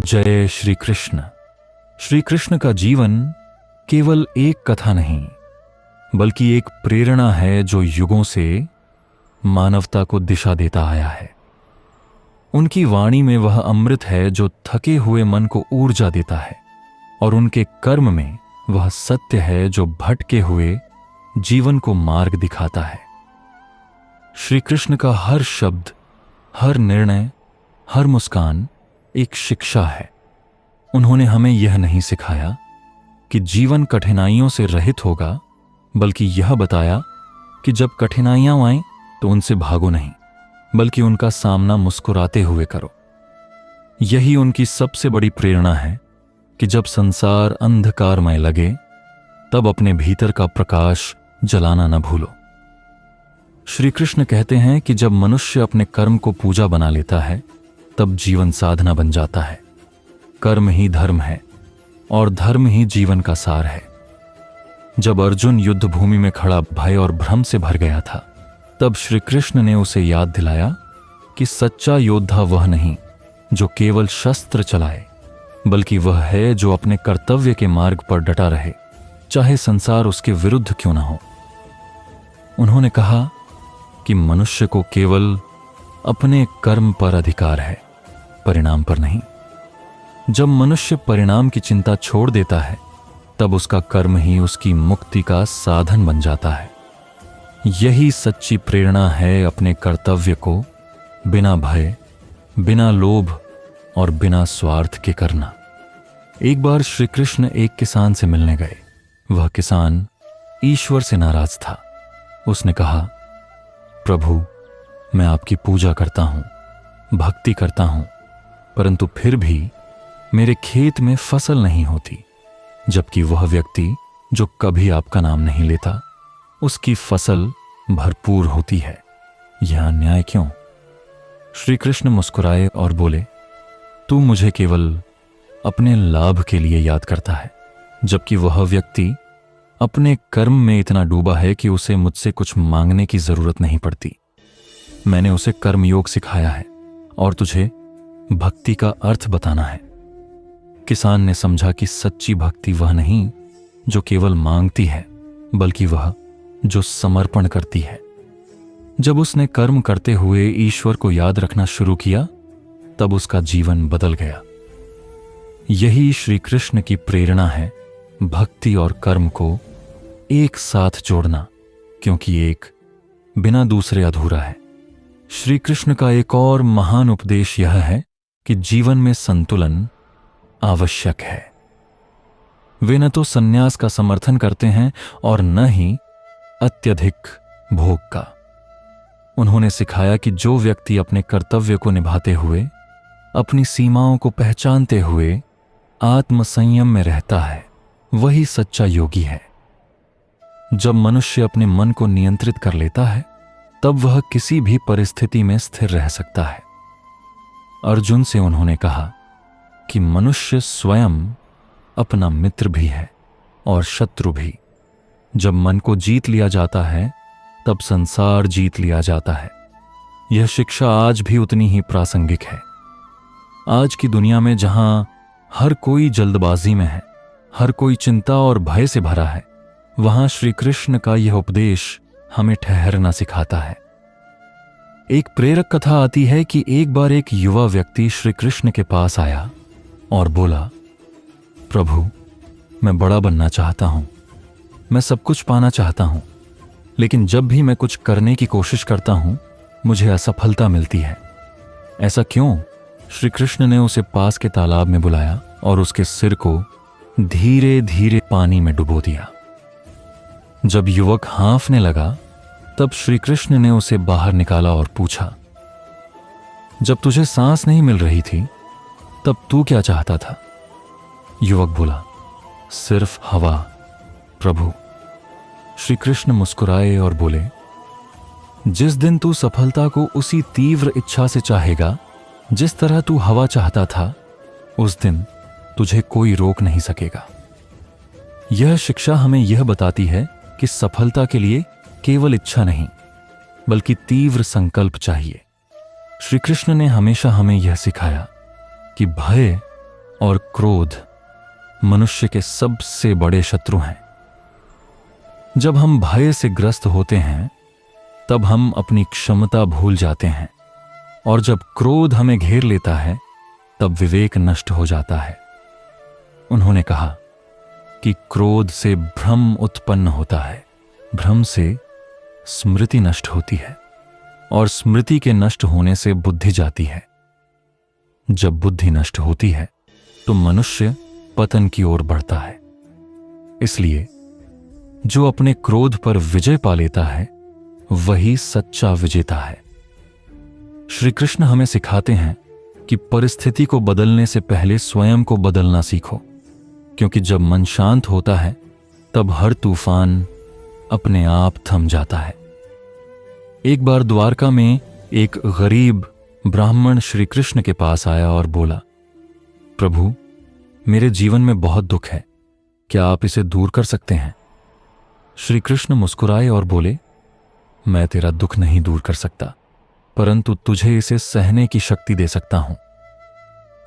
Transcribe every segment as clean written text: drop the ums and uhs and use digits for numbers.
जय श्री कृष्ण। श्री कृष्ण का जीवन केवल एक कथा नहीं, बल्कि एक प्रेरणा है जो युगों से मानवता को दिशा देता आया है। उनकी वाणी में वह अमृत है जो थके हुए मन को ऊर्जा देता है, और उनके कर्म में वह सत्य है जो भटके हुए जीवन को मार्ग दिखाता है। श्री कृष्ण का हर शब्द, हर निर्णय, हर मुस्कान एक शिक्षा है। उन्होंने हमें यह नहीं सिखाया कि जीवन कठिनाइयों से रहित होगा, बल्कि यह बताया कि जब कठिनाइयां आएं तो उनसे भागो नहीं, बल्कि उनका सामना मुस्कुराते हुए करो। यही उनकी सबसे बड़ी प्रेरणा है कि जब संसार अंधकारमय लगे तब अपने भीतर का प्रकाश जलाना न भूलो। श्री कृष्ण कहते हैं कि जब मनुष्य अपने कर्म को पूजा बना लेता है तब जीवन साधना बन जाता है। कर्म ही धर्म है और धर्म ही जीवन का सार है। जब अर्जुन युद्ध भूमि में खड़ा भय और भ्रम से भर गया था, तब श्री कृष्ण ने उसे याद दिलाया कि सच्चा योद्धा वह नहीं जो केवल शस्त्र चलाए, बल्कि वह है जो अपने कर्तव्य के मार्ग पर डटा रहे, चाहे संसार उसके विरुद्ध क्यों न हो। उन्होंने कहा कि मनुष्य को केवल अपने कर्म पर अधिकार है, परिणाम पर नहीं। जब मनुष्य परिणाम की चिंता छोड़ देता है तब उसका कर्म ही उसकी मुक्ति का साधन बन जाता है। यही सच्ची प्रेरणा है अपने कर्तव्य को बिना भय, बिना लोभ और बिना स्वार्थ के करना। एक बार श्री कृष्ण एक किसान से मिलने गए। वह किसान ईश्वर से नाराज था। उसने कहा, प्रभु, मैं आपकी पूजा करता हूं, भक्ति करता हूं, परंतु फिर भी मेरे खेत में फसल नहीं होती, जबकि वह व्यक्ति जो कभी आपका नाम नहीं लेता, उसकी फसल भरपूर होती है। यह अन्याय क्यों? श्री कृष्ण मुस्कुराए और बोले, तू मुझे केवल अपने लाभ के लिए याद करता है, जबकि वह व्यक्ति अपने कर्म में इतना डूबा है कि उसे मुझसे कुछ मांगने की जरूरत नहीं पड़ती। मैंने उसे कर्मयोग सिखाया है और तुझे भक्ति का अर्थ बताना है। किसान ने समझा कि सच्ची भक्ति वह नहीं जो केवल मांगती है, बल्कि वह जो समर्पण करती है। जब उसने कर्म करते हुए ईश्वर को याद रखना शुरू किया, तब उसका जीवन बदल गया। यही श्री कृष्ण की प्रेरणा है, भक्ति और कर्म को एक साथ जोड़ना, क्योंकि एक बिना दूसरे अधूरा है। श्री कृष्ण का एक और महान उपदेश यह है कि जीवन में संतुलन आवश्यक है। वे न तो संन्यास का समर्थन करते हैं और न ही अत्यधिक भोग का। उन्होंने सिखाया कि जो व्यक्ति अपने कर्तव्य को निभाते हुए, अपनी सीमाओं को पहचानते हुए आत्मसंयम में रहता है, वही सच्चा योगी है। जब मनुष्य अपने मन को नियंत्रित कर लेता है, तब वह किसी भी परिस्थिति में स्थिर रह सकता है। अर्जुन से उन्होंने कहा कि मनुष्य स्वयं अपना मित्र भी है और शत्रु भी। जब मन को जीत लिया जाता है, तब संसार जीत लिया जाता है। यह शिक्षा आज भी उतनी ही प्रासंगिक है। आज की दुनिया में जहां हर कोई जल्दबाजी में है, हर कोई चिंता और भय से भरा है, वहां श्री कृष्ण का यह उपदेश हमें ठहरना सिखाता है। एक प्रेरक कथा आती है कि एक बार एक युवा व्यक्ति श्री कृष्ण के पास आया और बोला, प्रभु, मैं बड़ा बनना चाहता हूं, मैं सब कुछ पाना चाहता हूं, लेकिन जब भी मैं कुछ करने की कोशिश करता हूं, मुझे असफलता मिलती है। ऐसा क्यों? श्री कृष्ण ने उसे पास के तालाब में बुलाया और उसके सिर को धीरे धीरे पानी में डुबो दिया। जब युवक हाँफने लगा, तब श्री कृष्ण ने उसे बाहर निकाला और पूछा, जब तुझे सांस नहीं मिल रही थी तब तू क्या चाहता था? युवक बोला, सिर्फ हवा, प्रभु। श्री कृष्ण मुस्कुराए और बोले, जिस दिन तू सफलता को उसी तीव्र इच्छा से चाहेगा जिस तरह तू हवा चाहता था, उस दिन तुझे कोई रोक नहीं सकेगा। यह शिक्षा हमें यह बताती है कि सफलता के लिए केवल इच्छा नहीं, बल्कि तीव्र संकल्प चाहिए। श्री कृष्ण ने हमेशा हमें यह सिखाया कि भय और क्रोध मनुष्य के सबसे बड़े शत्रु हैं। जब हम भय से ग्रस्त होते हैं तब हम अपनी क्षमता भूल जाते हैं, और जब क्रोध हमें घेर लेता है तब विवेक नष्ट हो जाता है। उन्होंने कहा कि क्रोध से भ्रम उत्पन्न होता है, भ्रम से स्मृति नष्ट होती है, और स्मृति के नष्ट होने से बुद्धि जाती है। जब बुद्धि नष्ट होती है तो मनुष्य पतन की ओर बढ़ता है। इसलिए जो अपने क्रोध पर विजय पा लेता है वही सच्चा विजेता है। श्री कृष्ण हमें सिखाते हैं कि परिस्थिति को बदलने से पहले स्वयं को बदलना सीखो, क्योंकि जब मन शांत होता है तब हर तूफान अपने आप थम जाता है। एक बार द्वारका में एक गरीब ब्राह्मण श्री कृष्ण के पास आया और बोला, प्रभु, मेरे जीवन में बहुत दुख है, क्या आप इसे दूर कर सकते हैं? श्री कृष्ण मुस्कुराए और बोले, मैं तेरा दुख नहीं दूर कर सकता, परंतु तुझे इसे सहने की शक्ति दे सकता हूं।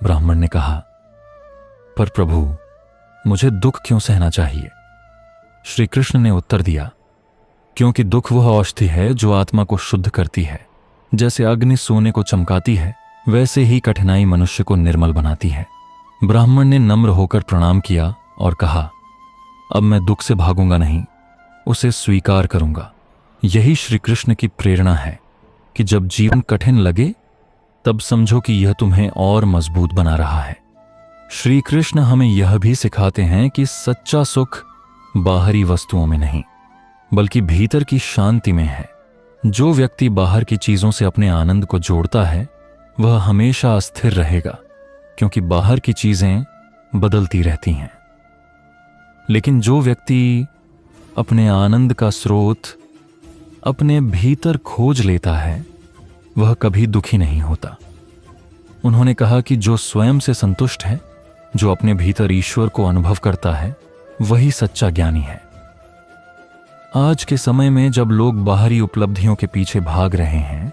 ब्राह्मण ने कहा, पर प्रभु, मुझे दुख क्यों सहना चाहिए? श्री कृष्ण ने उत्तर दिया, क्योंकि दुख वह औषधि है जो आत्मा को शुद्ध करती है। जैसे अग्नि सोने को चमकाती है, वैसे ही कठिनाई मनुष्य को निर्मल बनाती है। ब्राह्मण ने नम्र होकर प्रणाम किया और कहा, अब मैं दुख से भागूंगा नहीं, उसे स्वीकार करूंगा। यही श्री कृष्ण की प्रेरणा है कि जब जीवन कठिन लगे तब समझो कि यह तुम्हें और मजबूत बना रहा है। श्री कृष्ण हमें यह भी सिखाते हैं कि सच्चा सुख बाहरी वस्तुओं में नहीं, बल्कि भीतर की शांति में है। जो व्यक्ति बाहर की चीजों से अपने आनंद को जोड़ता है वह हमेशा अस्थिर रहेगा, क्योंकि बाहर की चीजें बदलती रहती हैं। लेकिन जो व्यक्ति अपने आनंद का स्रोत अपने भीतर खोज लेता है वह कभी दुखी नहीं होता। उन्होंने कहा कि जो स्वयं से संतुष्ट है, जो अपने भीतर ईश्वर को अनुभव करता है, वही सच्चा ज्ञानी है। आज के समय में जब लोग बाहरी उपलब्धियों के पीछे भाग रहे हैं,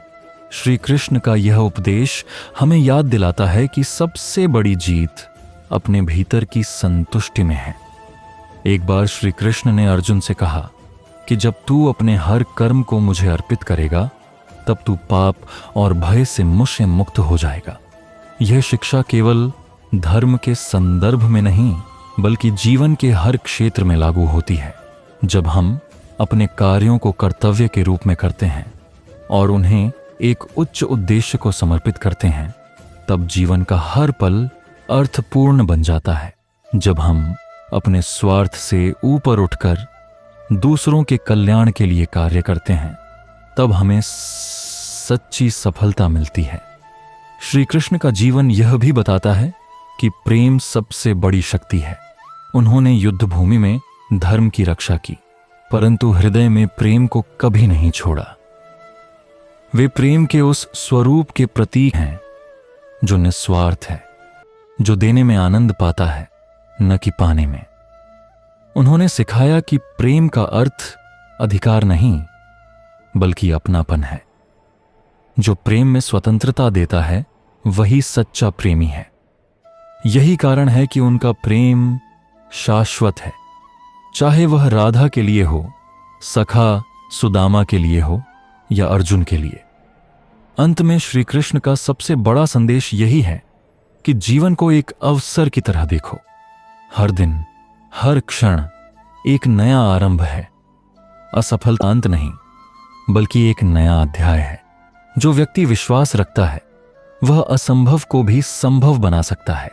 श्री कृष्ण का यह उपदेश हमें याद दिलाता है कि सबसे बड़ी जीत अपने भीतर की संतुष्टि में है। एक बार श्री कृष्ण ने अर्जुन से कहा कि जब तू अपने हर कर्म को मुझे अर्पित करेगा तब तू पाप और भय से मुझसे मुक्त हो जाएगा। यह शिक्षा केवल धर्म के संदर्भ में नहीं, बल्कि जीवन के हर क्षेत्र में लागू होती है। जब हम अपने कार्यों को कर्तव्य के रूप में करते हैं और उन्हें एक उच्च उद्देश्य को समर्पित करते हैं, तब जीवन का हर पल अर्थपूर्ण बन जाता है। जब हम अपने स्वार्थ से ऊपर उठकर दूसरों के कल्याण के लिए कार्य करते हैं, तब हमें सच्ची सफलता मिलती है। श्री कृष्ण का जीवन यह भी बताता है कि प्रेम सबसे बड़ी शक्ति है। उन्होंने युद्ध भूमि में धर्म की रक्षा की, परंतु हृदय में प्रेम को कभी नहीं छोड़ा। वे प्रेम के उस स्वरूप के प्रतीक हैं जो निस्वार्थ है, जो देने में आनंद पाता है, न कि पाने में। उन्होंने सिखाया कि प्रेम का अर्थ अधिकार नहीं, बल्कि अपनापन है। जो प्रेम में स्वतंत्रता देता है वही सच्चा प्रेमी है। यही कारण है कि उनका प्रेम शाश्वत है, चाहे वह राधा के लिए हो, सखा सुदामा के लिए हो या अर्जुन के लिए। अंत में श्री कृष्ण का सबसे बड़ा संदेश यही है कि जीवन को एक अवसर की तरह देखो। हर दिन, हर क्षण एक नया आरंभ है। असफलता अंत नहीं, बल्कि एक नया अध्याय है। जो व्यक्ति विश्वास रखता है वह असंभव को भी संभव बना सकता है।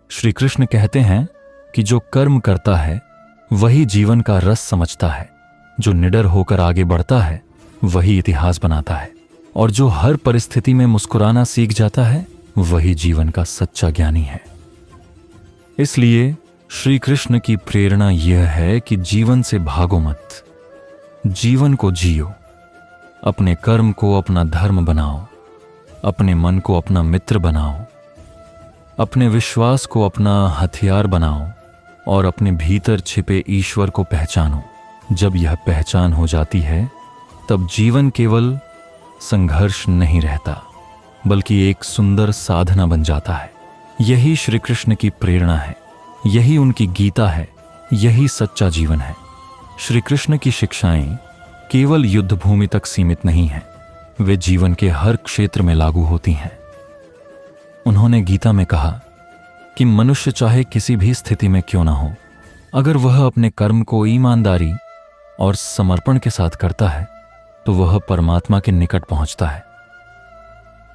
श्री कृष्ण कहते हैं कि जो कर्म करता है वही जीवन का रस समझता है। जो निडर होकर आगे बढ़ता है वही इतिहास बनाता है, और जो हर परिस्थिति में मुस्कुराना सीख जाता है वही जीवन का सच्चा ज्ञानी है। इसलिए श्री कृष्ण की प्रेरणा यह है कि जीवन से भागो मत, जीवन को जियो। अपने कर्म को अपना धर्म बनाओ, अपने मन को अपना मित्र बनाओ, अपने विश्वास को अपना हथियार बनाओ और अपने भीतर छिपे ईश्वर को पहचानो। जब यह पहचान हो जाती है तब जीवन केवल संघर्ष नहीं रहता, बल्कि एक सुंदर साधना बन जाता है। यही श्री कृष्ण की प्रेरणा है, यही उनकी गीता है, यही सच्चा जीवन है। श्री कृष्ण की शिक्षाएं केवल युद्ध भूमि तक सीमित नहीं हैं, वे जीवन के हर क्षेत्र में लागू होती हैं। उन्होंने गीता में कहा कि मनुष्य चाहे किसी भी स्थिति में क्यों ना हो, अगर वह अपने कर्म को ईमानदारी और समर्पण के साथ करता है तो वह परमात्मा के निकट पहुंचता है।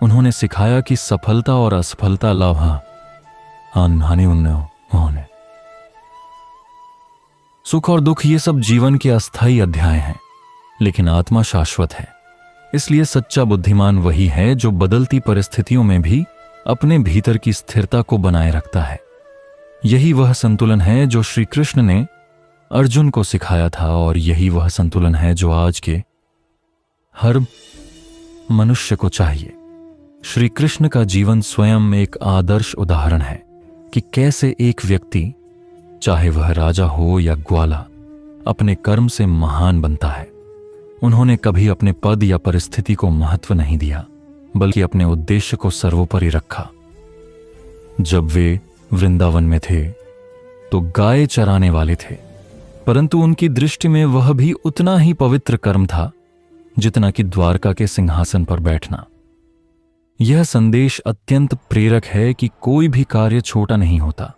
उन्होंने सिखाया कि सफलता और असफलता लाभ होने, सुख और दुख ये सब जीवन के अस्थायी अध्याय हैं, लेकिन आत्मा शाश्वत है। इसलिए सच्चा बुद्धिमान वही है जो बदलती परिस्थितियों में भी अपने भीतर की स्थिरता को बनाए रखता है। यही वह संतुलन है जो श्री कृष्ण ने अर्जुन को सिखाया था, और यही वह संतुलन है जो आज के हर मनुष्य को चाहिए। श्री कृष्ण का जीवन स्वयं एक आदर्श उदाहरण है कि कैसे एक व्यक्ति, चाहे वह राजा हो या ग्वाला, अपने कर्म से महान बनता है। उन्होंने कभी अपने पद या परिस्थिति को महत्व नहीं दिया, बल्कि अपने उद्देश्य को सर्वोपरि रखा। जब वे वृंदावन में थे तो गाय चराने वाले थे, परंतु उनकी दृष्टि में वह भी उतना ही पवित्र कर्म था जितना कि द्वारका के सिंहासन पर बैठना। यह संदेश अत्यंत प्रेरक है कि कोई भी कार्य छोटा नहीं होता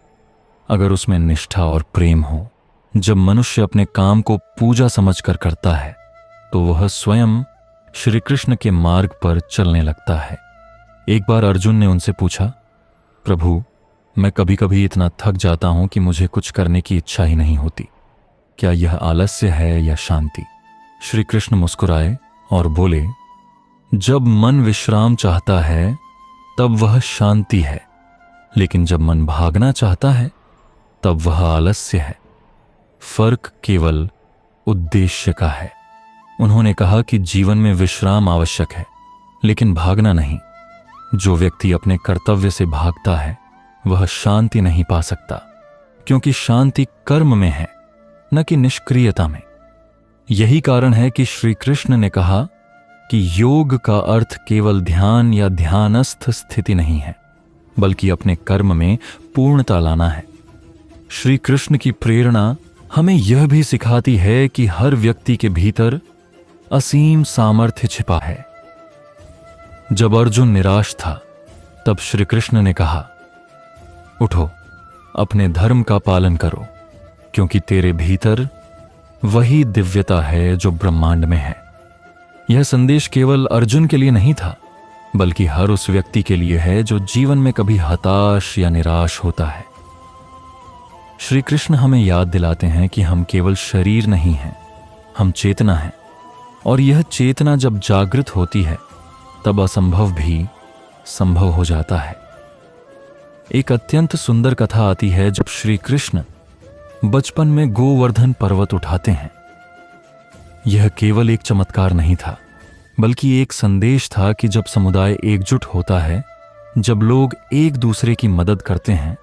अगर उसमें निष्ठा और प्रेम हो। जब मनुष्य अपने काम को पूजा समझकर करता है तो वह स्वयं श्री कृष्ण के मार्ग पर चलने लगता है। एक बार अर्जुन ने उनसे पूछा, प्रभु, मैं कभी कभी इतना थक जाता हूं कि मुझे कुछ करने की इच्छा ही नहीं होती, क्या यह आलस्य है या शांति? श्री कृष्ण मुस्कुराए और बोले, जब मन विश्राम चाहता है तब वह शांति है, लेकिन जब मन भागना चाहता है तब वह आलस्य है। फर्क केवल उद्देश्य का है। उन्होंने कहा कि जीवन में विश्राम आवश्यक है, लेकिन भागना नहीं। जो व्यक्ति अपने कर्तव्य से भागता है वह शांति नहीं पा सकता, क्योंकि शांति कर्म में है, न कि निष्क्रियता में। यही कारण है कि श्री कृष्ण ने कहा कि योग का अर्थ केवल ध्यान या ध्यानस्थ स्थिति नहीं है, बल्कि अपने कर्म में पूर्णता लाना है। श्री कृष्ण की प्रेरणा हमें यह भी सिखाती है कि हर व्यक्ति के भीतर असीम सामर्थ्य छिपा है। जब अर्जुन निराश था तब श्री कृष्ण ने कहा, उठो, अपने धर्म का पालन करो, क्योंकि तेरे भीतर वही दिव्यता है जो ब्रह्मांड में है। यह संदेश केवल अर्जुन के लिए नहीं था, बल्कि हर उस व्यक्ति के लिए है जो जीवन में कभी हताश या निराश होता है। श्री कृष्ण हमें याद दिलाते हैं कि हम केवल शरीर नहीं हैं, हम चेतना हैं, और यह चेतना जब जागृत होती है तब असंभव भी संभव हो जाता है। एक अत्यंत सुंदर कथा आती है जब श्री कृष्ण बचपन में गोवर्धन पर्वत उठाते हैं। यह केवल एक चमत्कार नहीं था, बल्कि एक संदेश था कि जब समुदाय एकजुट होता है, जब लोग एक दूसरे की मदद करते हैं,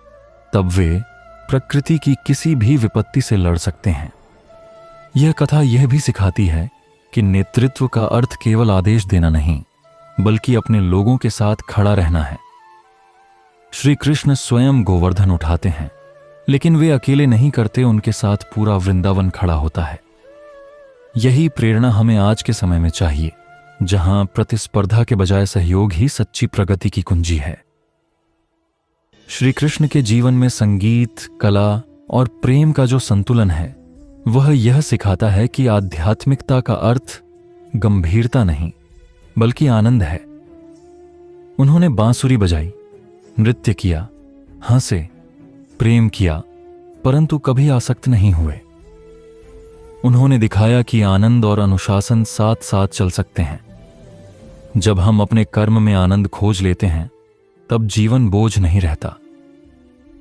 तब वे प्रकृति की किसी भी विपत्ति से लड़ सकते हैं। यह कथा यह भी सिखाती है कि नेतृत्व का अर्थ केवल आदेश देना नहीं, बल्कि अपने लोगों के साथ खड़ा रहना है। श्री कृष्ण स्वयं गोवर्धन उठाते हैं, लेकिन वे अकेले नहीं करते, उनके साथ पूरा वृंदावन खड़ा होता है। यही प्रेरणा हमें आज के समय में चाहिए, जहां प्रतिस्पर्धा के बजाय सहयोग ही सच्ची प्रगति की कुंजी है। श्री कृष्ण के जीवन में संगीत, कला और प्रेम का जो संतुलन है, वह यह सिखाता है कि आध्यात्मिकता का अर्थ गंभीरता नहीं, बल्कि आनंद है। उन्होंने बांसुरी बजाई, नृत्य किया, हंसे, प्रेम किया, परंतु कभी आसक्त नहीं हुए। उन्होंने दिखाया कि आनंद और अनुशासन साथ साथ चल सकते हैं। जब हम अपने कर्म में आनंद खोज लेते हैं, तब जीवन बोझ नहीं रहता।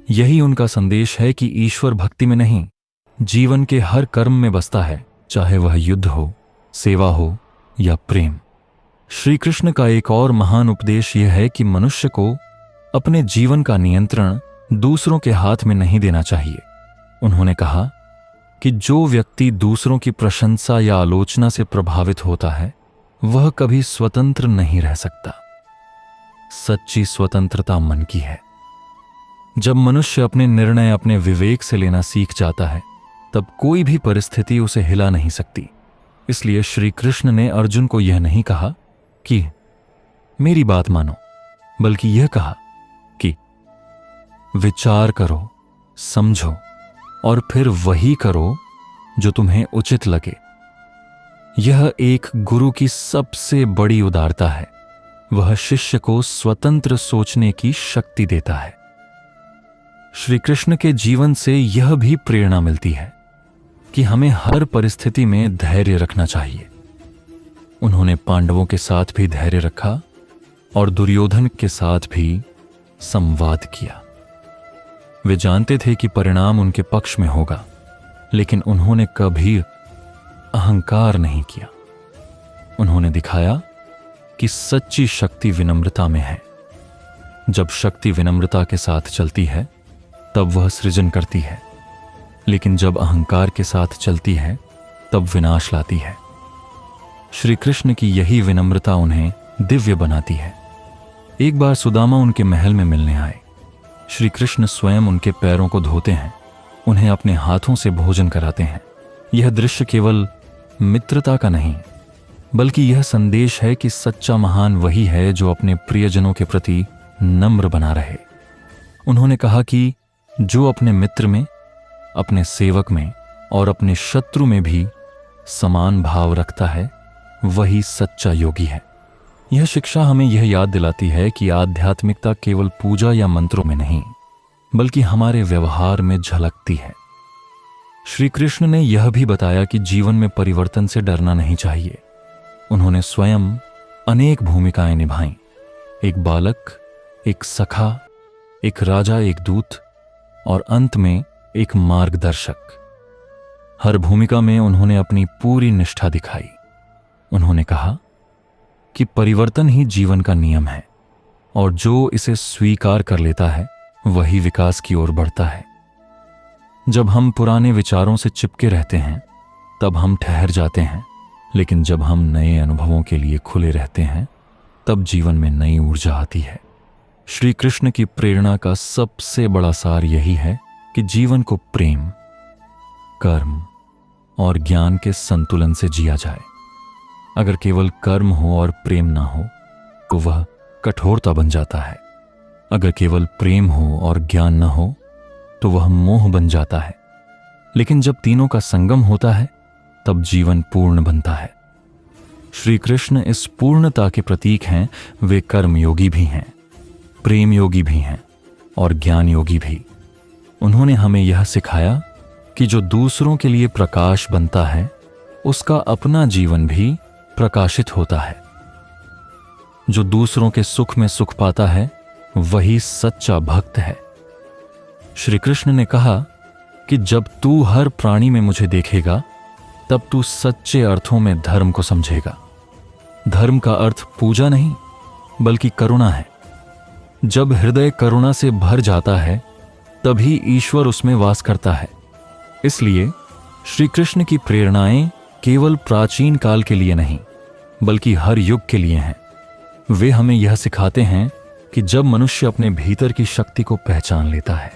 यही उनका संदेश है कि ईश्वर भक्ति में नहीं, जीवन के हर कर्म में बसता है, चाहे वह युद्ध हो, सेवा हो या प्रेम। श्री कृष्ण का एक और महान उपदेश यह है कि मनुष्य को अपने जीवन का नियंत्रण दूसरों के हाथ में नहीं देना चाहिए। उन्होंने कहा कि जो व्यक्ति दूसरों की प्रशंसा या आलोचना से प्रभावित होता है, वह कभी स्वतंत्र नहीं रह सकता। सच्ची स्वतंत्रता मन की है। जब मनुष्य अपने निर्णय अपने विवेक से लेना सीख जाता है, तब कोई भी परिस्थिति उसे हिला नहीं सकती। इसलिए श्री कृष्ण ने अर्जुन को यह नहीं कहा कि मेरी बात मानो, बल्कि यह कहा कि विचार करो, समझो और फिर वही करो जो तुम्हें उचित लगे। यह एक गुरु की सबसे बड़ी उदारता है। वह शिष्य को स्वतंत्र सोचने की शक्ति देता है। श्री कृष्ण के जीवन से यह भी प्रेरणा मिलती है कि हमें हर परिस्थिति में धैर्य रखना चाहिए। उन्होंने पांडवों के साथ भी धैर्य रखा और दुर्योधन के साथ भी संवाद किया। वे जानते थे कि परिणाम उनके पक्ष में होगा, लेकिन उन्होंने कभी अहंकार नहीं किया। उन्होंने दिखाया कि सच्ची शक्ति विनम्रता में है। जब शक्ति विनम्रता के साथ चलती है, तब वह सृजन करती है, लेकिन जब अहंकार के साथ चलती है, तब विनाश लाती है। श्री कृष्ण की यही विनम्रता उन्हें दिव्य बनाती है। एक बार सुदामा उनके महल में मिलने आए। श्री कृष्ण स्वयं उनके पैरों को धोते हैं, उन्हें अपने हाथों से भोजन कराते हैं। यह दृश्य केवल मित्रता का नहीं, बल्कि यह संदेश है कि सच्चा महान वही है जो अपने प्रियजनों के प्रति नम्र बना रहे। उन्होंने कहा कि जो अपने मित्र में, अपने सेवक में और अपने शत्रु में भी समान भाव रखता है, वही सच्चा योगी है। यह शिक्षा हमें यह याद दिलाती है कि आध्यात्मिकता केवल पूजा या मंत्रों में नहीं, बल्कि हमारे व्यवहार में झलकती है। श्री कृष्ण ने यह भी बताया कि जीवन में परिवर्तन से डरना नहीं चाहिए। उन्होंने स्वयं अनेक भूमिकाएं निभाईं। एक बालक, एक सखा, एक राजा, एक दूत और अंत में एक मार्गदर्शक। हर भूमिका में उन्होंने अपनी पूरी निष्ठा दिखाई। उन्होंने कहा कि परिवर्तन ही जीवन का नियम है और जो इसे स्वीकार कर लेता है वही विकास की ओर बढ़ता है। जब हम पुराने विचारों से चिपके रहते हैं, तब हम ठहर जाते हैं, लेकिन जब हम नए अनुभवों के लिए खुले रहते हैं, तब जीवन में नई ऊर्जा आती है। श्री कृष्ण की प्रेरणा का सबसे बड़ा सार यही है कि जीवन को प्रेम, कर्म और ज्ञान के संतुलन से जिया जाए। अगर केवल कर्म हो और प्रेम ना हो, तो वह कठोरता बन जाता है। अगर केवल प्रेम हो और ज्ञान न हो, तो वह मोह बन जाता है। लेकिन जब तीनों का संगम होता है, तब जीवन पूर्ण बनता है। श्री कृष्ण इस पूर्णता के प्रतीक हैं। वे कर्म योगी भी हैं, प्रेम योगी भी हैं और ज्ञान योगी भी। उन्होंने हमें यह सिखाया कि जो दूसरों के लिए प्रकाश बनता है, उसका अपना जीवन भी प्रकाशित होता है। जो दूसरों के सुख में सुख पाता है, वही सच्चा भक्त है। श्री कृष्ण ने कहा कि जब तू हर प्राणी में मुझे देखेगा, तब तू सच्चे अर्थों में धर्म को समझेगा। धर्म का अर्थ पूजा नहीं, बल्कि करुणा है। जब हृदय करुणा से भर जाता है, तभी ईश्वर उसमें वास करता है। इसलिए श्री कृष्ण की प्रेरणाएं केवल प्राचीन काल के लिए नहीं, बल्कि हर युग के लिए हैं। वे हमें यह सिखाते हैं कि जब मनुष्य अपने भीतर की शक्ति को पहचान लेता है,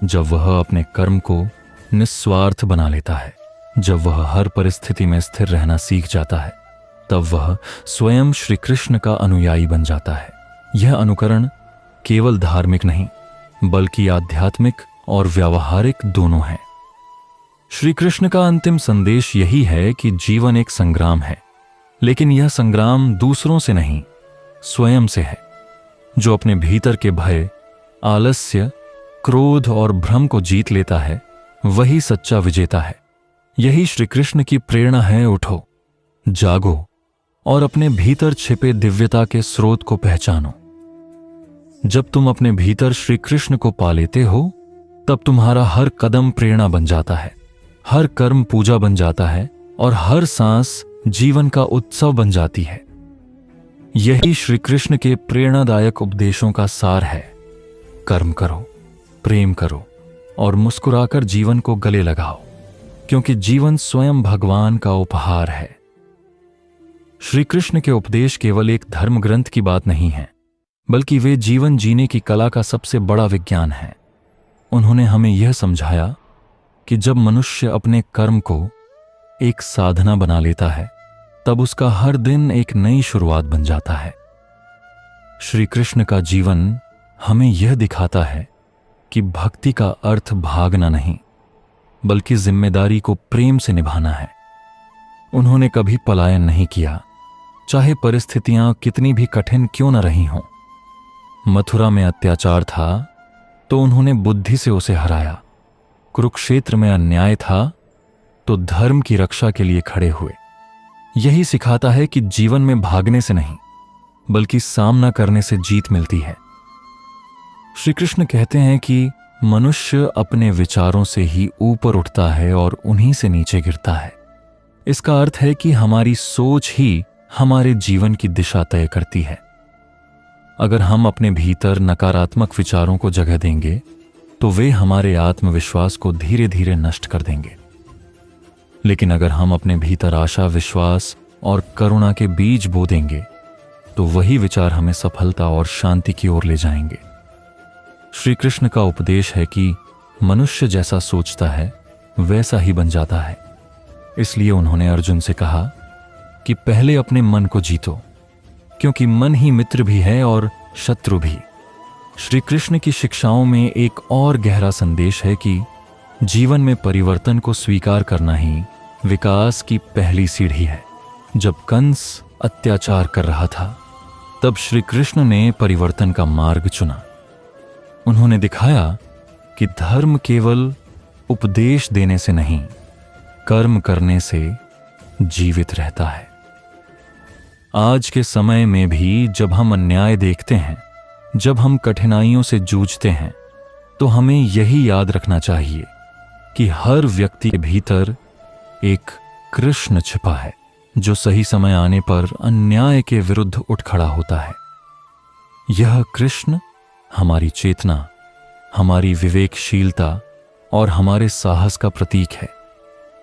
जब वह अपने कर्म को निस्वार्थ बना लेता है, जब वह हर परिस्थिति में स्थिर रहना सीख जाता है, तब वह स्वयं श्री कृष्ण का अनुयायी बन जाता है। यह अनुकरण केवल धार्मिक नहीं, बल्कि आध्यात्मिक और व्यावहारिक दोनों है। श्री कृष्ण का अंतिम संदेश यही है कि जीवन एक संग्राम है, लेकिन यह संग्राम दूसरों से नहीं, स्वयं से है। जो अपने भीतर के भय, आलस्य, क्रोध और भ्रम को जीत लेता है, वही सच्चा विजेता है। यही श्री कृष्ण की प्रेरणा है। उठो, जागो और अपने भीतर छिपे दिव्यता के स्रोत को पहचानो। जब तुम अपने भीतर श्री कृष्ण को पा लेते हो, तब तुम्हारा हर कदम प्रेरणा बन जाता है, हर कर्म पूजा बन जाता है और हर सांस जीवन का उत्सव बन जाती है। यही श्री कृष्ण के प्रेरणादायक उपदेशों का सार है। कर्म करो, प्रेम करो और मुस्कुराकर जीवन को गले लगाओ, क्योंकि जीवन स्वयं भगवान का उपहार है। श्री कृष्ण के उपदेश केवल एक धर्म ग्रंथ की बात नहीं है, बल्कि वे जीवन जीने की कला का सबसे बड़ा विज्ञान है। उन्होंने हमें यह समझाया कि जब मनुष्य अपने कर्म को एक साधना बना लेता है तब उसका हर दिन एक नई शुरुआत बन जाता है। श्री कृष्ण का जीवन हमें यह दिखाता है कि भक्ति का अर्थ भागना नहीं बल्कि जिम्मेदारी को प्रेम से निभाना है। उन्होंने कभी पलायन नहीं किया, चाहे परिस्थितियां कितनी भी कठिन क्यों न रही हों। मथुरा में अत्याचार था तो उन्होंने बुद्धि से उसे हराया। कुरुक्षेत्र में अन्याय था तो धर्म की रक्षा के लिए खड़े हुए। यही सिखाता है कि जीवन में भागने से नहीं बल्कि सामना करने से जीत मिलती है। श्री कृष्ण कहते हैं कि मनुष्य अपने विचारों से ही ऊपर उठता है और उन्हीं से नीचे गिरता है। इसका अर्थ है कि हमारी सोच ही हमारे जीवन की दिशा तय करती है। अगर हम अपने भीतर नकारात्मक विचारों को जगह देंगे तो वे हमारे आत्मविश्वास को धीरे धीरे नष्ट कर देंगे। लेकिन अगर हम अपने भीतर आशा, विश्वास और करुणा के बीज बो देंगे तो वही विचार हमें सफलता और शांति की ओर ले जाएंगे। श्री कृष्ण का उपदेश है कि मनुष्य जैसा सोचता है वैसा ही बन जाता है। इसलिए उन्होंने अर्जुन से कहा कि पहले अपने मन को जीतो, क्योंकि मन ही मित्र भी है और शत्रु भी। श्री कृष्ण की शिक्षाओं में एक और गहरा संदेश है कि जीवन में परिवर्तन को स्वीकार करना ही विकास की पहली सीढ़ी है। जब कंस अत्याचार कर रहा था तब श्री कृष्ण ने परिवर्तन का मार्ग चुना। उन्होंने दिखाया कि धर्म केवल उपदेश देने से नहीं, कर्म करने से जीवित रहता है। आज के समय में भी जब हम अन्याय देखते हैं, जब हम कठिनाइयों से जूझते हैं, तो हमें यही याद रखना चाहिए कि हर व्यक्ति के भीतर एक कृष्ण छिपा है जो सही समय आने पर अन्याय के विरुद्ध उठ खड़ा होता है। यह कृष्ण हमारी चेतना, हमारी विवेकशीलता और हमारे साहस का प्रतीक है।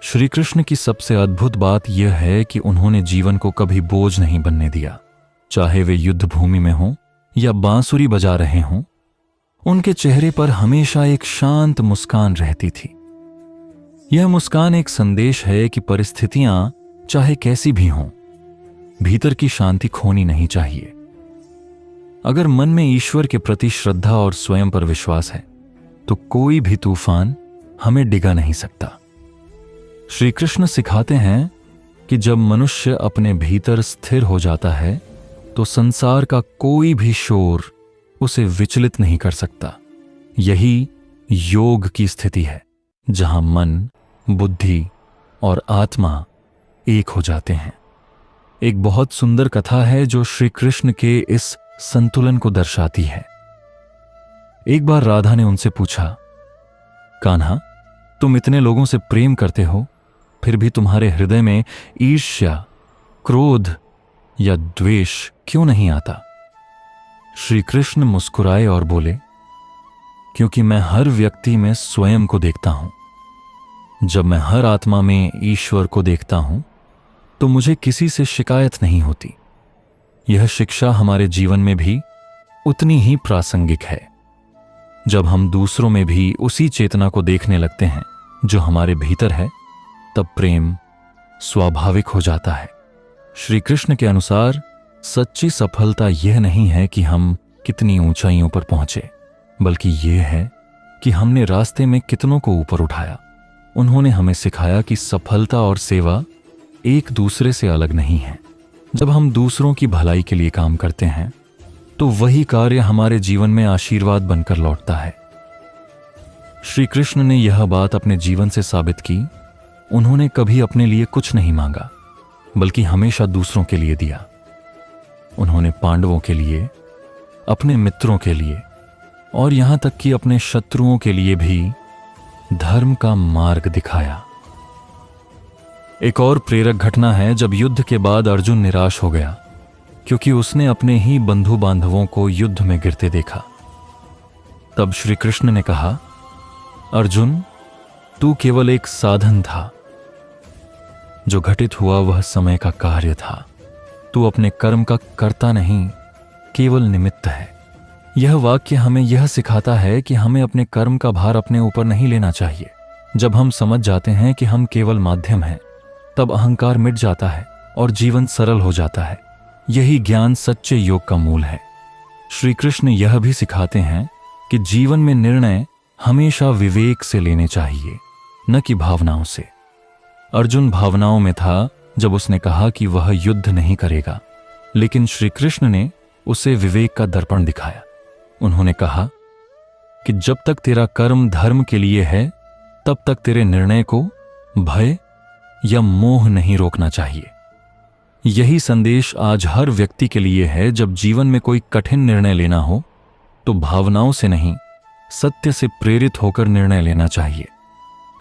श्री कृष्ण की सबसे अद्भुत बात यह है कि उन्होंने जीवन को कभी बोझ नहीं बनने दिया। चाहे वे युद्ध भूमि में हों या बांसुरी बजा रहे हों, उनके चेहरे पर हमेशा एक शांत मुस्कान रहती थी। यह मुस्कान एक संदेश है कि परिस्थितियां चाहे कैसी भी हों, भीतर की शांति खोनी नहीं चाहिए। अगर मन में ईश्वर के प्रति श्रद्धा और स्वयं पर विश्वास है तो कोई भी तूफान हमें डिगा नहीं सकता। श्री कृष्ण सिखाते हैं कि जब मनुष्य अपने भीतर स्थिर हो जाता है तो संसार का कोई भी शोर उसे विचलित नहीं कर सकता। यही योग की स्थिति है, जहां मन, बुद्धि और आत्मा एक हो जाते हैं। एक बहुत सुंदर कथा है जो श्री कृष्ण के इस संतुलन को दर्शाती है। एक बार राधा ने उनसे पूछा, कान्हा, तुम इतने लोगों से प्रेम करते हो, फिर भी तुम्हारे हृदय में ईर्ष्या, क्रोध या द्वेष क्यों नहीं आता? श्री कृष्ण मुस्कुराए और बोले, क्योंकि मैं हर व्यक्ति में स्वयं को देखता हूं। जब मैं हर आत्मा में ईश्वर को देखता हूं तो मुझे किसी से शिकायत नहीं होती। यह शिक्षा हमारे जीवन में भी उतनी ही प्रासंगिक है। जब हम दूसरों में भी उसी चेतना को देखने लगते हैं जो हमारे भीतर है, तब प्रेम स्वाभाविक हो जाता है। श्री कृष्ण के अनुसार सच्ची सफलता यह नहीं है कि हम कितनी ऊंचाइयों पर पहुंचे, बल्कि यह है कि हमने रास्ते में कितनों को ऊपर उठाया। उन्होंने हमें सिखाया कि सफलता और सेवा एक दूसरे से अलग नहीं है। जब हम दूसरों की भलाई के लिए काम करते हैं तो वही कार्य हमारे जीवन में आशीर्वाद बनकर लौटता है। श्री कृष्ण ने यह बात अपने जीवन से साबित की। उन्होंने कभी अपने लिए कुछ नहीं मांगा, बल्कि हमेशा दूसरों के लिए दिया। उन्होंने पांडवों के लिए, अपने मित्रों के लिए और यहां तक कि अपने शत्रुओं के लिए भी धर्म का मार्ग दिखाया। एक और प्रेरक घटना है जब युद्ध के बाद अर्जुन निराश हो गया, क्योंकि उसने अपने ही बंधु बांधवों को युद्ध में गिरते देखा। तब श्री कृष्ण ने कहा, अर्जुन, तू केवल एक साधन था। जो घटित हुआ वह समय का कार्य था। तू अपने कर्म का कर्ता नहीं, केवल निमित्त है। यह वाक्य हमें यह सिखाता है कि हमें अपने कर्म का भार अपने ऊपर नहीं लेना चाहिए। जब हम समझ जाते हैं कि हम केवल माध्यम हैं, तब अहंकार मिट जाता है और जीवन सरल हो जाता है। यही ज्ञान सच्चे योग का मूल है। श्री कृष्ण यह भी सिखाते हैं कि जीवन में निर्णय हमेशा विवेक से लेने चाहिए, न कि भावनाओं से। अर्जुन भावनाओं में था जब उसने कहा कि वह युद्ध नहीं करेगा, लेकिन श्री कृष्ण ने उसे विवेक का दर्पण दिखाया। उन्होंने कहा कि जब तक तेरा कर्म धर्म के लिए है, तब तक तेरे निर्णय को भय या मोह नहीं रोकना चाहिए। यही संदेश आज हर व्यक्ति के लिए है। जब जीवन में कोई कठिन निर्णय लेना हो तो भावनाओं से नहीं, सत्य से प्रेरित होकर निर्णय लेना चाहिए।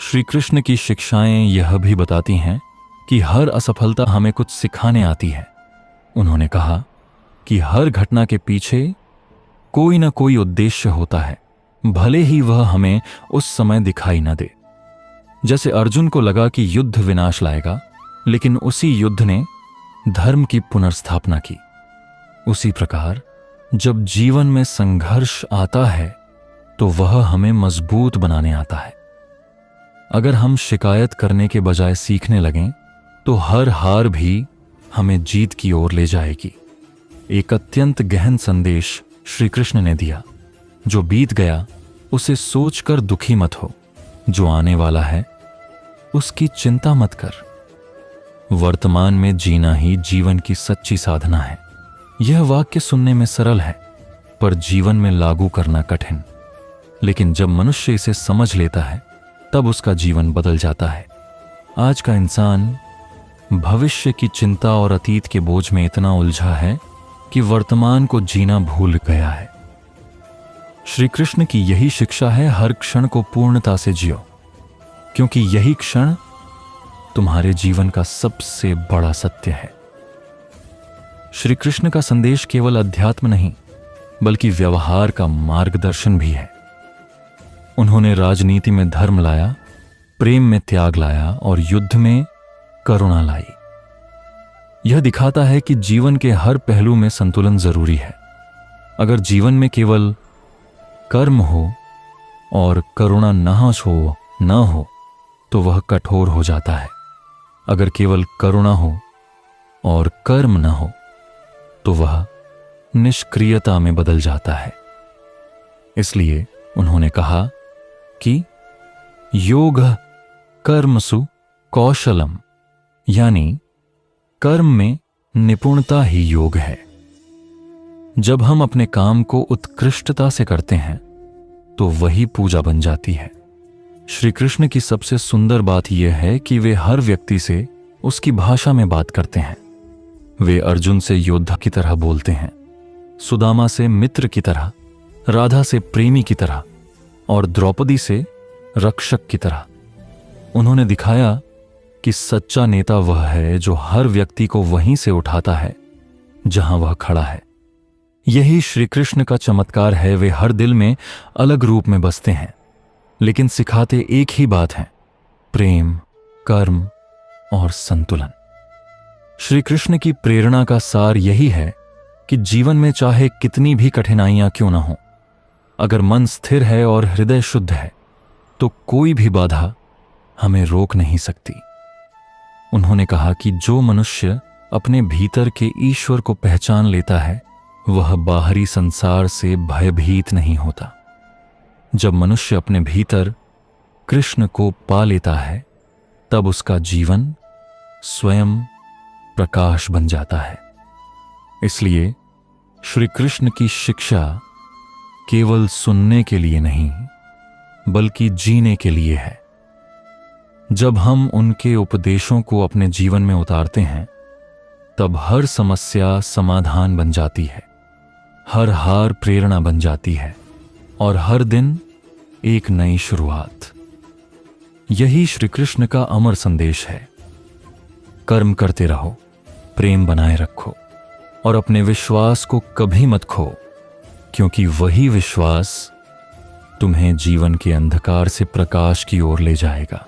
श्री कृष्ण की शिक्षाएं यह भी बताती हैं कि हर असफलता हमें कुछ सिखाने आती है। उन्होंने कहा कि हर घटना के पीछे कोई न कोई उद्देश्य होता है, भले ही वह हमें उस समय दिखाई न दे। जैसे अर्जुन को लगा कि युद्ध विनाश लाएगा, लेकिन उसी युद्ध ने धर्म की पुनर्स्थापना की। उसी प्रकार जब जीवन में संघर्ष आता है तो वह हमें मजबूत बनाने आता है। अगर हम शिकायत करने के बजाय सीखने लगें तो हर हार भी हमें जीत की ओर ले जाएगी। एक अत्यंत गहन संदेश श्री कृष्ण ने दिया, जो बीत गया उसे सोचकर दुखी मत हो, जो आने वाला है उसकी चिंता मत कर। वर्तमान में जीना ही जीवन की सच्ची साधना है। यह वाक्य सुनने में सरल है, पर जीवन में लागू करना कठिन। लेकिन जब मनुष्य इसे समझ लेता है, तब उसका जीवन बदल जाता है। आज का इंसान भविष्य की चिंता और अतीत के बोझ में इतना उलझा है कि वर्तमान को जीना भूल गया है। श्री कृष्ण की यही शिक्षा है, हर क्षण को पूर्णता से जियो, क्योंकि यही क्षण तुम्हारे जीवन का सबसे बड़ा सत्य है। श्री कृष्ण का संदेश केवल अध्यात्म नहीं, बल्कि व्यवहार का मार्गदर्शन भी है। उन्होंने राजनीति में धर्म लाया, प्रेम में त्याग लाया और युद्ध में करुणा लाई। यह दिखाता है कि जीवन के हर पहलू में संतुलन जरूरी है। अगर जीवन में केवल कर्म हो और करुणा न हो तो वह कठोर हो जाता है। अगर केवल करुणा हो और कर्म न हो तो वह निष्क्रियता में बदल जाता है। इसलिए उन्होंने कहा कि योग कर्मसु कौशलम, यानी कर्म में निपुणता ही योग है। जब हम अपने काम को उत्कृष्टता से करते हैं तो वही पूजा बन जाती है। श्री कृष्ण की सबसे सुंदर बात यह है कि वे हर व्यक्ति से उसकी भाषा में बात करते हैं। वे अर्जुन से योद्धा की तरह बोलते हैं, सुदामा से मित्र की तरह, राधा से प्रेमी की तरह और द्रौपदी से रक्षक की तरह। उन्होंने दिखाया कि सच्चा नेता वह है जो हर व्यक्ति को वहीं से उठाता है जहां वह खड़ा है। यही श्री कृष्ण का चमत्कार है। वे हर दिल में अलग रूप में बसते हैं, लेकिन सिखाते एक ही बात है, प्रेम, कर्म और संतुलन। श्री कृष्ण की प्रेरणा का सार यही है कि जीवन में चाहे कितनी भी कठिनाइयां क्यों न हो, अगर मन स्थिर है और हृदय शुद्ध है तो कोई भी बाधा हमें रोक नहीं सकती। उन्होंने कहा कि जो मनुष्य अपने भीतर के ईश्वर को पहचान लेता है वह बाहरी संसार से भयभीत नहीं होता। जब मनुष्य अपने भीतर कृष्ण को पा लेता है तब उसका जीवन स्वयं प्रकाश बन जाता है। इसलिए श्री कृष्ण की शिक्षा केवल सुनने के लिए नहीं, बल्कि जीने के लिए है। जब हम उनके उपदेशों को अपने जीवन में उतारते हैं तब हर समस्या समाधान बन जाती है, हर हार प्रेरणा बन जाती है और हर दिन एक नई शुरुआत। यही श्री कृष्ण का अमर संदेश है। कर्म करते रहो, प्रेम बनाए रखो और अपने विश्वास को कभी मत खो, क्योंकि वही विश्वास तुम्हें जीवन के अंधकार से प्रकाश की ओर ले जाएगा।